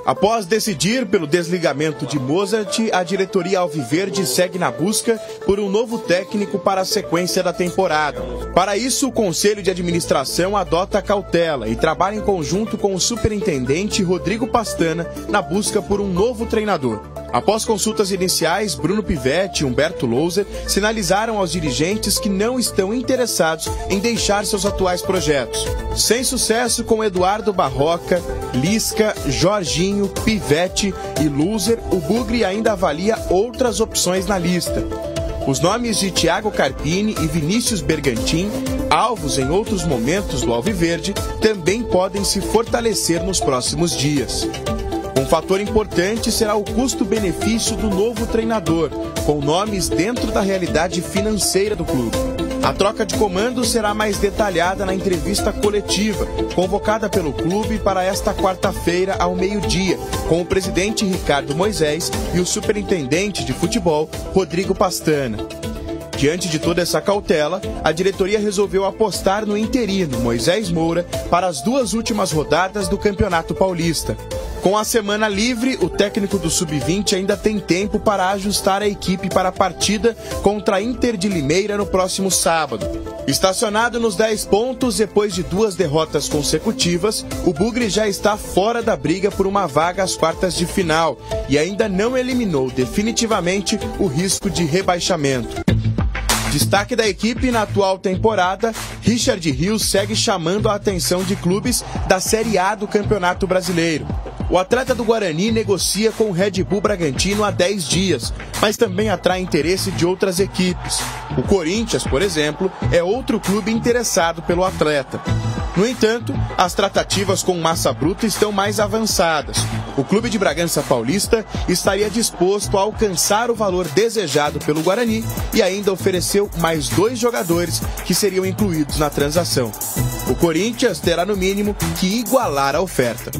Após decidir pelo desligamento de Mozart, a diretoria alviverde segue na busca por um novo técnico para a sequência da temporada. Para isso, o Conselho de Administração adota cautela e trabalha em conjunto com o superintendente Rodrigo Pastana na busca por um novo treinador. Após consultas iniciais, Bruno Pivetti e Humberto Louser sinalizaram aos dirigentes que não estão interessados em deixar seus atuais projetos. Sem sucesso com Eduardo Barroca, Lisca, Jorginho, Pivetti e Louser, o Bugre ainda avalia outras opções na lista. Os nomes de Thiago Carpini e Vinícius Bergantin, alvos em outros momentos do Alviverde, também podem se fortalecer nos próximos dias. Um fator importante será o custo-benefício do novo treinador, com nomes dentro da realidade financeira do clube. A troca de comando será mais detalhada na entrevista coletiva, convocada pelo clube para esta quarta-feira ao meio-dia, com o presidente Ricardo Moisés e o superintendente de futebol, Rodrigo Pastana. Diante de toda essa cautela, a diretoria resolveu apostar no interino Moisés Moura para as 2 últimas rodadas do Campeonato Paulista. Com a semana livre, o técnico do Sub-20 ainda tem tempo para ajustar a equipe para a partida contra a Inter de Limeira no próximo sábado. Estacionado nos 10 pontos depois de 2 derrotas consecutivas, o Bugre já está fora da briga por uma vaga às quartas de final e ainda não eliminou definitivamente o risco de rebaixamento. Destaque da equipe na atual temporada, Richard Rios segue chamando a atenção de clubes da Série A do Campeonato Brasileiro. O atleta do Guarani negocia com o Red Bull Bragantino há 10 dias, mas também atrai interesse de outras equipes. O Corinthians, por exemplo, é outro clube interessado pelo atleta. No entanto, as tratativas com Massa Bruta estão mais avançadas. O clube de Bragança Paulista estaria disposto a alcançar o valor desejado pelo Guarani e ainda ofereceu mais 2 jogadores que seriam incluídos na transação. O Corinthians terá no mínimo que igualar a oferta.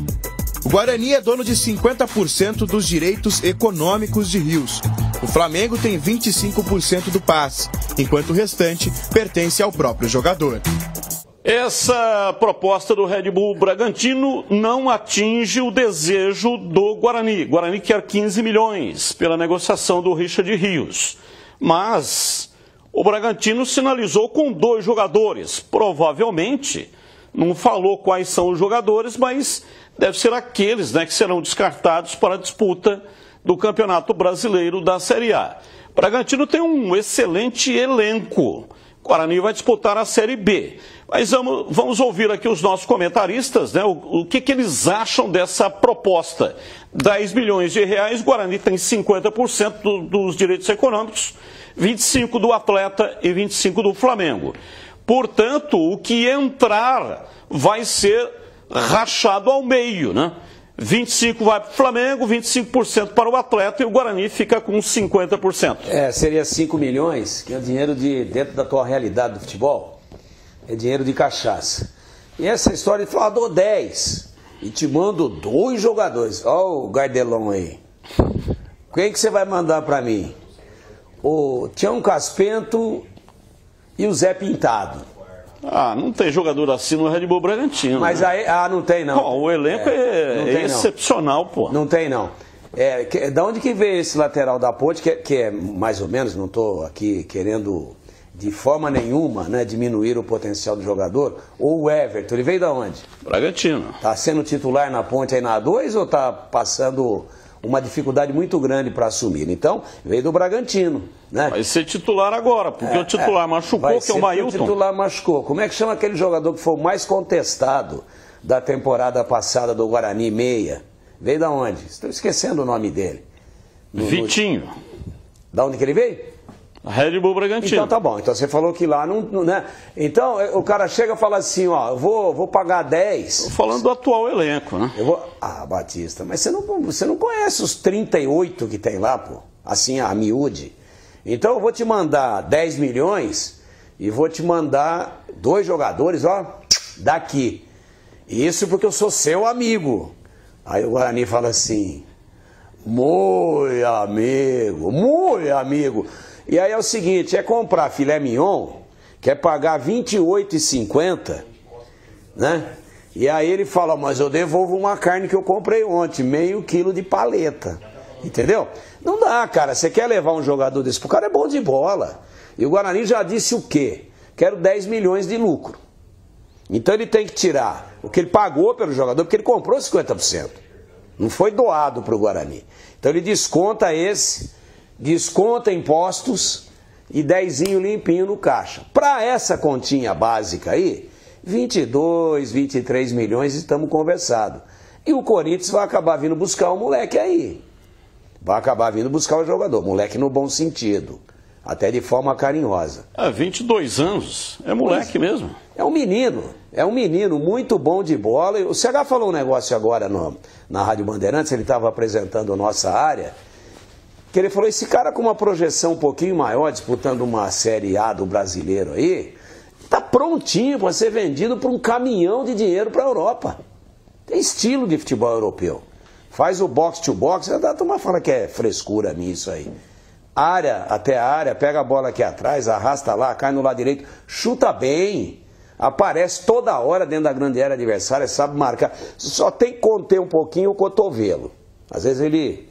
O Guarani é dono de 50% dos direitos econômicos de Rios. O Flamengo tem 25% do passe, enquanto o restante pertence ao próprio jogador. Essa proposta do Red Bull Bragantino não atinge o desejo do Guarani. O Guarani quer 15 milhões pela negociação do Richard Rios. Mas o Bragantino sinalizou com 2 jogadores. Provavelmente, não falou quais são os jogadores, mas deve ser aqueles, que serão descartados para a disputa do Campeonato Brasileiro da Série A. O Bragantino tem um excelente elenco. O Guarani vai disputar a Série B. Mas vamos ouvir aqui os nossos comentaristas, o que eles acham dessa proposta. 10 milhões de reais, o Guarani tem 50% dos direitos econômicos, 25% do atleta e 25% do Flamengo. Portanto, o que entrar vai ser rachado ao meio, 25% vai para o Flamengo, 25% para o atleta e o Guarani fica com 50%. Seria 5 milhões, que é o dinheiro dentro da tua realidade do futebol, é dinheiro de cachaça. E essa história de falar, dou 10 e te mando 2 jogadores. Olha o Gardelão aí. Quem que você vai mandar para mim? O Tião Caspento e o Zé Pintado. Não tem jogador assim no Red Bull Bragantino. Mas aí, não tem não. Bom, o elenco é excepcional, pô. Não tem não. Da onde que veio esse lateral da Ponte, que é mais ou menos, não estou aqui querendo de forma nenhuma diminuir o potencial do jogador, ou o Everton, ele veio da onde? Bragantino. Está sendo titular na Ponte aí na A2 ou está passando uma dificuldade muito grande para assumir? Então, veio do Bragantino, Vai ser titular agora, porque o titular machucou, que é o Mailton. O titular machucou. Como é que chama aquele jogador que foi o mais contestado da temporada passada do Guarani, meia? Veio da onde? Estou esquecendo o nome dele. Vitinho. Da onde que ele veio? Red Bull Bragantino. Então tá bom, então você falou que lá não, Então o cara chega e fala assim, eu vou pagar 10. Estou falando do atual elenco, Batista, mas você não conhece os 38 que tem lá, pô, assim, a miúde. Então eu vou te mandar 10 milhões e vou te mandar 2 jogadores, daqui. Isso porque eu sou seu amigo. Aí o Guarani fala assim, muito amigo. E aí é o seguinte, comprar filé mignon, que é pagar R$ 28,50, E aí ele fala, mas eu devolvo uma carne que eu comprei ontem, meio quilo de paleta. Entendeu? Não dá, cara. Você quer levar um jogador desse? O cara é bom de bola. E o Guarani já disse o quê? Quero 10 milhões de lucro. Então ele tem que tirar o que ele pagou pelo jogador, porque ele comprou 50%. Não foi doado para o Guarani. Então ele desconta desconta impostos e 10zinho limpinho no caixa. Para essa continha básica aí, 22, 23 milhões estamos conversados. E o Corinthians vai acabar vindo buscar o moleque aí. Vai acabar vindo buscar o jogador. Moleque no bom sentido. Até de forma carinhosa. 22 anos. É moleque mesmo. É um menino muito bom de bola. O CH falou um negócio agora na Rádio Bandeirantes, ele estava apresentando a nossa área, que ele falou, esse cara com uma projeção um pouquinho maior, disputando uma Série A do brasileiro aí, tá prontinho para ser vendido por um caminhão de dinheiro para a Europa. Tem estilo de futebol europeu. Faz o box to box, a turma fala que é frescura nisso aí. Área até a área, pega a bola aqui atrás, arrasta lá, cai no lado direito, chuta bem, aparece toda hora dentro da grande área adversária, sabe marcar. Só tem que conter um pouquinho o cotovelo. Às vezes ele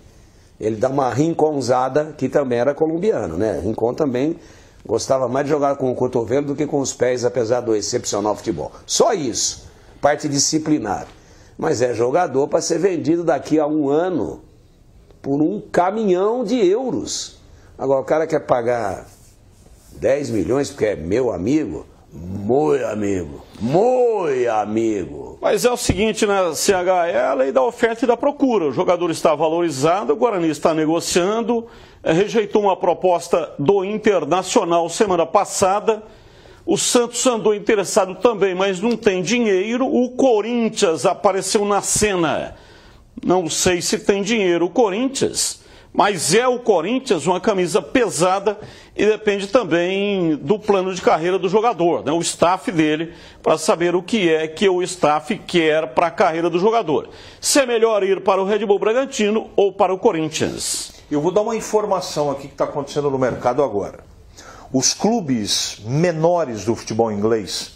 dá uma rinconzada, que também era colombiano, né? Rincon também gostava mais de jogar com o cotovelo do que com os pés, apesar do excepcional futebol. Só isso, parte disciplinar. Mas é jogador para ser vendido daqui a um ano por um caminhão de euros. Agora, o cara quer pagar 10 milhões porque é meu amigo? Muito amigo. Mas é o seguinte, né, CH, é a lei da oferta e da procura. O jogador está valorizado, o Guarani está negociando, rejeitou uma proposta do Internacional semana passada. O Santos andou interessado também, mas não tem dinheiro. O Corinthians apareceu na cena. Não sei se tem dinheiro o Corinthians, mas é o Corinthians uma camisa pesada e depende também do plano de carreira do jogador, né? O staff dele, para saber o que é que o staff quer para a carreira do jogador. Se é melhor ir para o Red Bull Bragantino ou para o Corinthians. Eu vou dar uma informação aqui que está acontecendo no mercado agora. Os clubes menores do futebol inglês,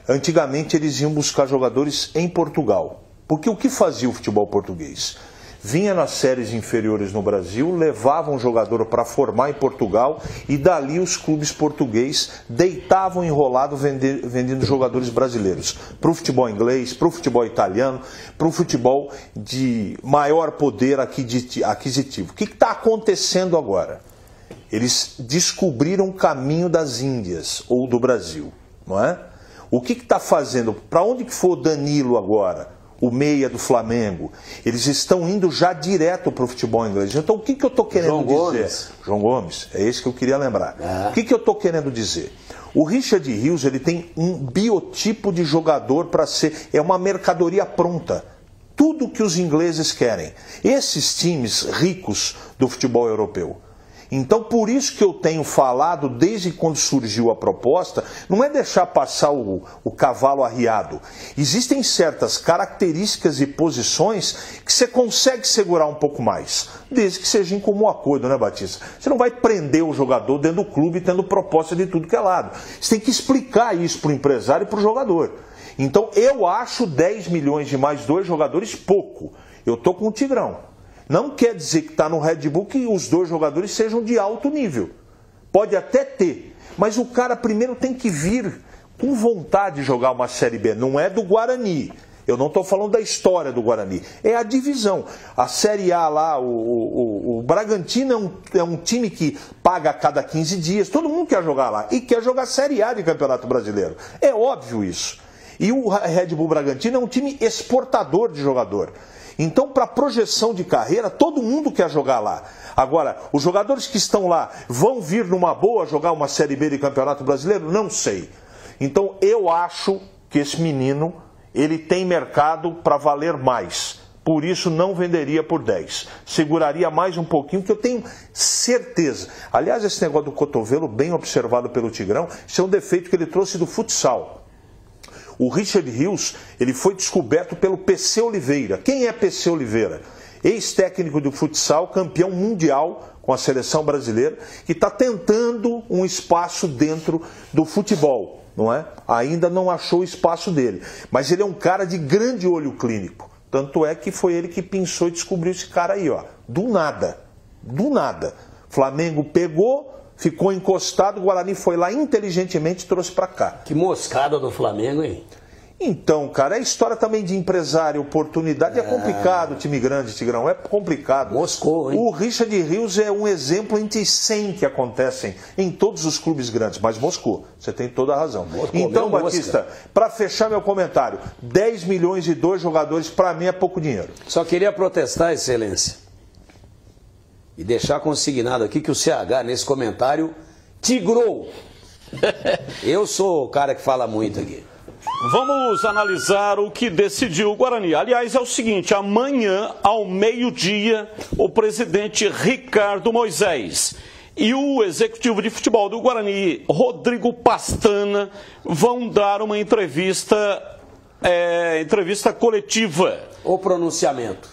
antigamente eles iam buscar jogadores em Portugal. Porque o que fazia o futebol português? Vinha nas séries inferiores no Brasil, levava um jogador para formar em Portugal e dali os clubes portugueses deitavam enrolado vendendo jogadores brasileiros para o futebol inglês, para o futebol italiano, para o futebol de maior poder aquisitivo. O que está acontecendo agora? Eles descobriram o caminho das Índias ou do Brasil, não é? O que está fazendo? Para onde que foi o Danilo agora? O meia do Flamengo, eles estão indo já direto para o futebol inglês. Então o que eu estou querendo dizer? João Gomes, é esse que eu queria lembrar. O que eu estou querendo dizer? O Richard Rios, ele tem um biotipo de jogador para ser, é uma mercadoria pronta. Tudo que os ingleses querem. Esses times ricos do futebol europeu. Então, por isso que eu tenho falado, desde quando surgiu a proposta, não é deixar passar o cavalo arriado. Existem certas características e posições que você consegue segurar um pouco mais, desde que seja em comum acordo, né, Batista? Você não vai prender o jogador dentro do clube tendo proposta de tudo que é lado. Você tem que explicar isso para o empresário e para o jogador. Então, eu acho 10 milhões de mais 2 jogadores pouco. Eu estou com o Tigrão. Não quer dizer que está no Red Bull que os 2 jogadores sejam de alto nível. Pode até ter, mas o cara primeiro tem que vir com vontade de jogar uma Série B. Não é do Guarani. Eu não estou falando da história do Guarani. É a divisão. A Série A lá, o Bragantino é um time que paga a cada 15 dias. Todo mundo quer jogar lá. E quer jogar Série A de Campeonato Brasileiro. É óbvio isso. E o Red Bull Bragantino é um time exportador de jogador. Então, para projeção de carreira, todo mundo quer jogar lá. Agora, os jogadores que estão lá vão vir numa boa jogar uma Série B de Campeonato Brasileiro? Não sei. Então, eu acho que esse menino, ele tem mercado para valer mais. Por isso, não venderia por 10. Seguraria mais um pouquinho, que eu tenho certeza. Aliás, esse negócio do cotovelo, bem observado pelo Tigrão, isso é um defeito que ele trouxe do futsal. O Richard Rios, ele foi descoberto pelo PC Oliveira. Quem é PC Oliveira? Ex-técnico de futsal, campeão mundial com a seleção brasileira, que está tentando um espaço dentro do futebol. não é? Ainda não achou o espaço dele. Mas ele é um cara de grande olho clínico. Tanto é que foi ele que pensou e descobriu esse cara aí, ó. Do nada. Do nada. Flamengo pegou, ficou encostado, o Guarani foi lá inteligentemente e trouxe para cá. Que moscada do Flamengo, hein? Então, cara, é história também de empresário, oportunidade. É complicado, time grande, Tigrão, é complicado. Moscou, hein? O Richard Rios é um exemplo entre 100 que acontecem em todos os clubes grandes, mas Moscou, você tem toda a razão. Moscou, então, Batista, para fechar meu comentário, 10 milhões e 2 jogadores, para mim é pouco dinheiro. Só queria protestar, Excelência, e deixar consignado aqui que o CH, nesse comentário, tigrou. Eu sou o cara que fala muito aqui. Vamos analisar o que decidiu o Guarani. Aliás, é o seguinte, amanhã, ao meio-dia, o presidente Ricardo Moisés e o executivo de futebol do Guarani, Rodrigo Pastana, vão dar uma entrevista coletiva. O pronunciamento.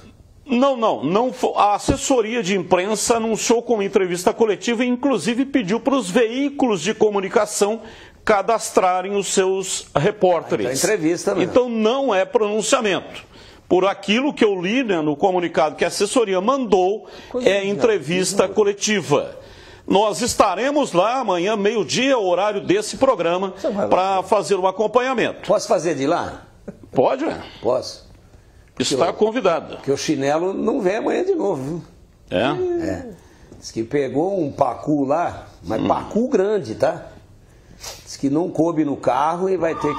Não. A assessoria de imprensa anunciou como entrevista coletiva e, inclusive, pediu para os veículos de comunicação cadastrarem os seus repórteres. Então, entrevista mesmo. Então não é pronunciamento. Por aquilo que eu li, né, no comunicado que a assessoria mandou, é entrevista coletiva. Nós estaremos lá amanhã, meio-dia, o horário desse programa, para fazer um acompanhamento. Posso fazer de lá? Pode? Posso. Está convidado. Porque o chinelo não vem amanhã de novo, viu? É? Diz que pegou um pacu lá, mas pacu grande, tá? Diz que não coube no carro e vai ter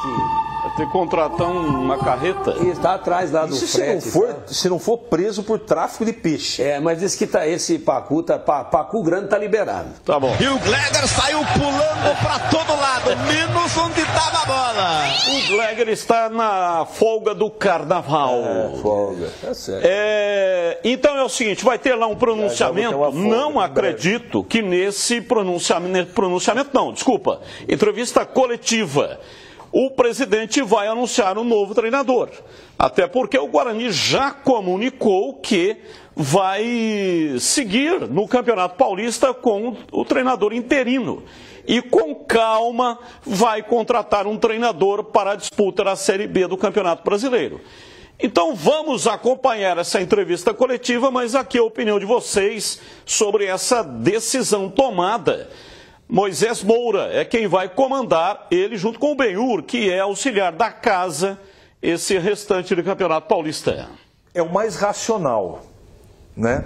que contratar uma carreta. E está atrás lá do Isso frete. se não for preso por tráfico de peixe. Mas diz que esse pacu grande tá liberado. Tá bom. E o Gleger saiu pulando pra todo lado, menos onde tava a bola. O Gleger está na folga do carnaval. Folga. Tá certo. Então é o seguinte, vai ter lá um pronunciamento. Não acredito que nesse pronunciamento não, desculpa. Entrevista coletiva. O presidente vai anunciar um novo treinador. Até porque o Guarani já comunicou que vai seguir no Campeonato Paulista com o treinador interino. E com calma vai contratar um treinador para a disputa da Série B do Campeonato Brasileiro. Então vamos acompanhar essa entrevista coletiva, mas aqui a opinião de vocês sobre essa decisão tomada. Moisés Moura é quem vai comandar, ele junto com o Benhur, que é auxiliar da casa, esse restante do Campeonato Paulista. É o mais racional, né?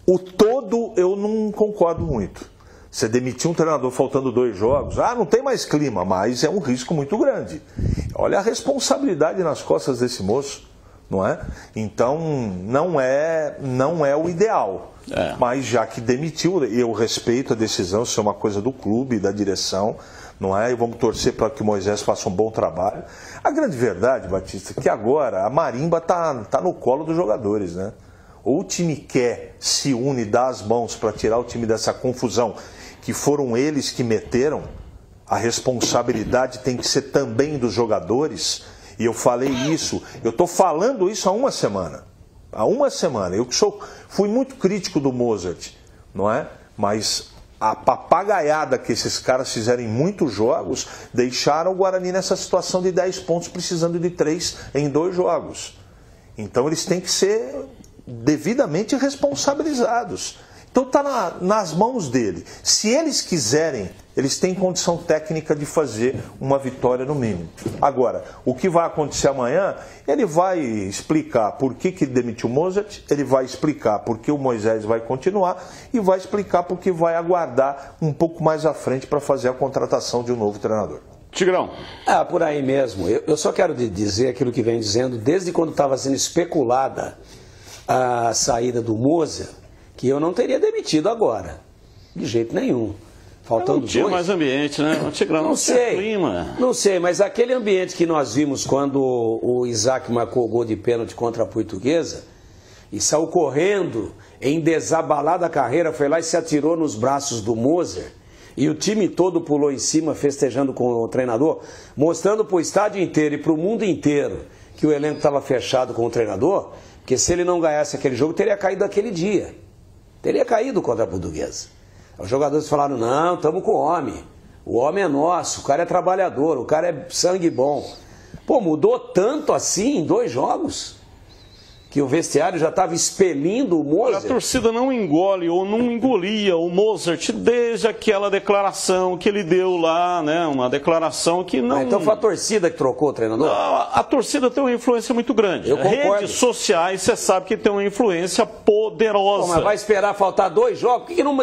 O todo eu não concordo muito. Você demitir um treinador faltando 2 jogos, não tem mais clima, mas é um risco muito grande. Olha a responsabilidade nas costas desse moço, não é? Então não é o ideal. Mas já que demitiu, eu respeito a decisão, isso é uma coisa do clube, da direção, não é? E vamos torcer para que o Moisés faça um bom trabalho. A grande verdade, Batista, é que agora a marimba tá no colo dos jogadores, né? Ou o time quer, se une, dá as mãos para tirar o time dessa confusão, que foram eles que meteram, a responsabilidade tem que ser também dos jogadores. E eu falei isso, eu estou falando isso há uma semana. Há uma semana. Eu fui muito crítico do Mozart, não é? Mas a papagaiada que esses caras fizeram em muitos jogos deixaram o Guarani nessa situação de 10 pontos, precisando de 3 em 2 jogos. Então eles têm que ser devidamente responsabilizados. Então está nas mãos dele. Se eles quiserem, eles têm condição técnica de fazer uma vitória no mínimo. Agora, o que vai acontecer amanhã, ele vai explicar por que demitiu o Mozart, ele vai explicar por que o Moisés vai continuar e vai explicar por que vai aguardar um pouco mais à frente para fazer a contratação de um novo treinador. Tigrão. Por aí mesmo. Eu só quero dizer aquilo que vem dizendo desde quando estava sendo especulada a saída do Mozart, que eu não teria demitido agora, de jeito nenhum. Faltando não tinha 2. mais ambiente, né? Não sei, mas aquele ambiente que nós vimos quando o Isaac marcou o gol de pênalti contra a Portuguesa e saiu correndo em desabalada carreira, foi lá e se atirou nos braços do Mozart e o time todo pulou em cima festejando com o treinador, mostrando para o estádio inteiro e para o mundo inteiro que o elenco estava fechado com o treinador, porque se ele não ganhasse aquele jogo, teria caído aquele dia. Teria caído contra a Portuguesa. Os jogadores falaram, não, estamos com o homem. o homem é nosso, o cara é trabalhador, o cara é sangue bom. Pô, mudou tanto assim em 2 jogos? Que o vestiário já estava expelindo o Mozart. A torcida não engole ou não engolia o Mozart desde aquela declaração que ele deu lá, né? Uma declaração que não... Então foi a torcida que trocou o treinador? Não, a torcida tem uma influência muito grande. Eu concordo. Redes sociais, você sabe que tem uma influência poderosa. Pô, mas vai esperar faltar 2 jogos? Por que não...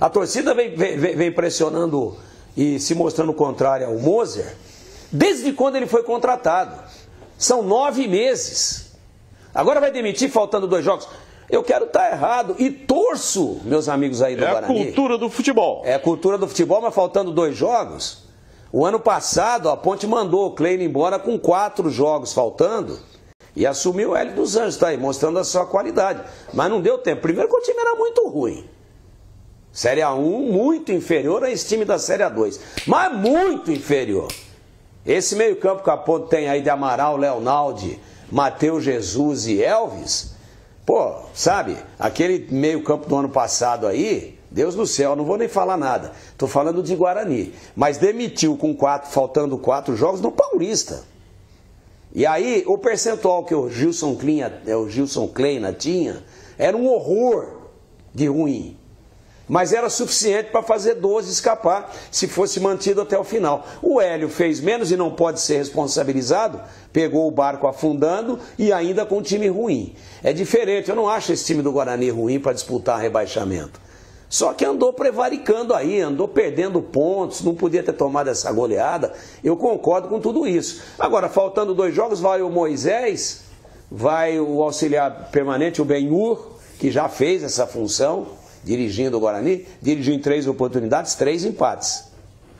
A torcida vem pressionando e se mostrando contrária ao Mozart desde quando ele foi contratado. São 9 meses. Agora vai demitir faltando 2 jogos? Eu quero estar errado e torço, meus amigos aí do Guarani. É a cultura do futebol. É a cultura do futebol, mas faltando 2 jogos. O ano passado, a Ponte mandou o Kleina embora com 4 jogos faltando e assumiu o Hélio dos Anjos, tá aí, mostrando a sua qualidade. Mas não deu tempo. Primeiro que o time era muito ruim. Série A1 muito inferior a esse time da Série A2. Mas muito inferior. Esse meio-campo que a Ponte tem aí de Amaral, Leonaldi, Matheus Jesus e Elvis, pô, sabe, aquele meio-campo do ano passado aí, Deus do céu, não vou nem falar nada. Tô falando de Guarani. Mas demitiu com 4, faltando 4 jogos no Paulista. E aí, o percentual que o Gilson Kleina tinha era um horror de ruim. Mas era suficiente para fazer 12 escapar, se fosse mantido até o final. O Hélio fez menos e não pode ser responsabilizado, pegou o barco afundando e ainda com um time ruim. É diferente, eu não acho esse time do Guarani ruim para disputar rebaixamento. Só que andou prevaricando aí, andou perdendo pontos, não podia ter tomado essa goleada. Eu concordo com tudo isso. Agora, faltando 2 jogos, vai o Moisés, vai o auxiliar permanente, o Benhur, que já fez essa função, dirigindo o Guarani, dirigiu em 3 oportunidades, 3 empates.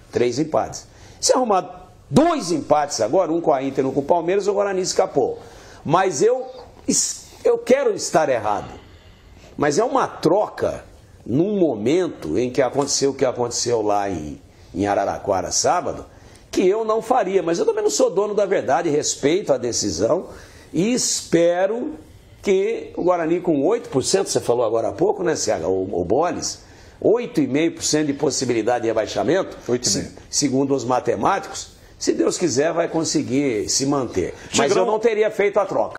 3 empates. Se arrumar 2 empates agora, um com a Inter e um com o Palmeiras, o Guarani escapou. Mas eu quero estar errado. Mas é uma troca num momento em que aconteceu o que aconteceu lá em Araraquara sábado, que eu não faria. Mas eu também não sou dono da verdade, respeito a decisão e espero que o Guarani com 8%, você falou agora há pouco, né, CH, o Boles, 8,5% de possibilidade de rebaixamento, segundo os matemáticos, se Deus quiser vai conseguir se manter. Mas eu não teria feito a troca.